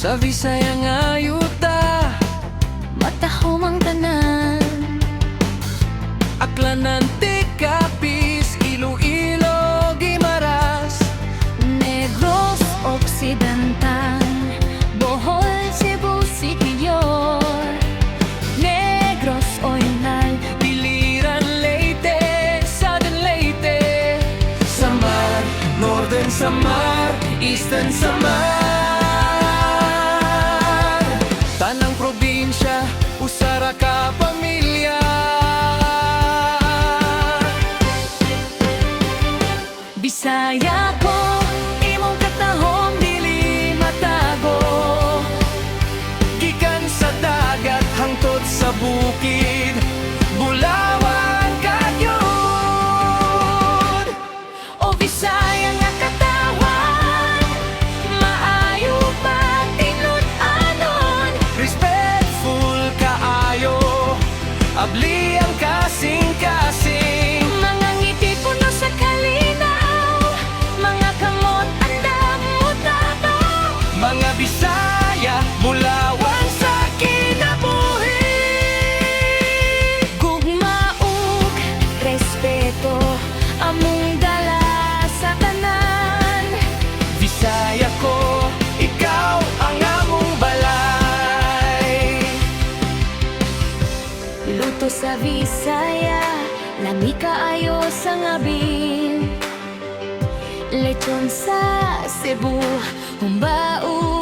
Sa Visaya nga yuta, matahom ang tanan. Aklanan, Tikapis, Iloilo, Guimaras, Negros Occidental, Bohol, Cebu, Siquijor, Negros Oriental, Biliran, Leyte, Southern Leyte, Samar, Northern Samar, Eastern Samar. Tanang probinsya, usara ka pamilya. Bisaya ko, imong katahom dili matago. Gikan sa dagat hangtod sa bukid, Bulawan Canyon. O Bisaya nga katawan, maayo patinud-anon. Respectful kaayo, abli ang kasing-kasing. Mga ngiti puno sa kalinaw, mga kamot andam mutato. Mga Bisaya, Bulawan sa kinabuhi. Gugma ug respeto, among dala sa tanan. Bisaya ko, ikaw ang among balay. Luto sa Visaya, lami kaayo sa ngabin. Lechon sa Cebu, humbao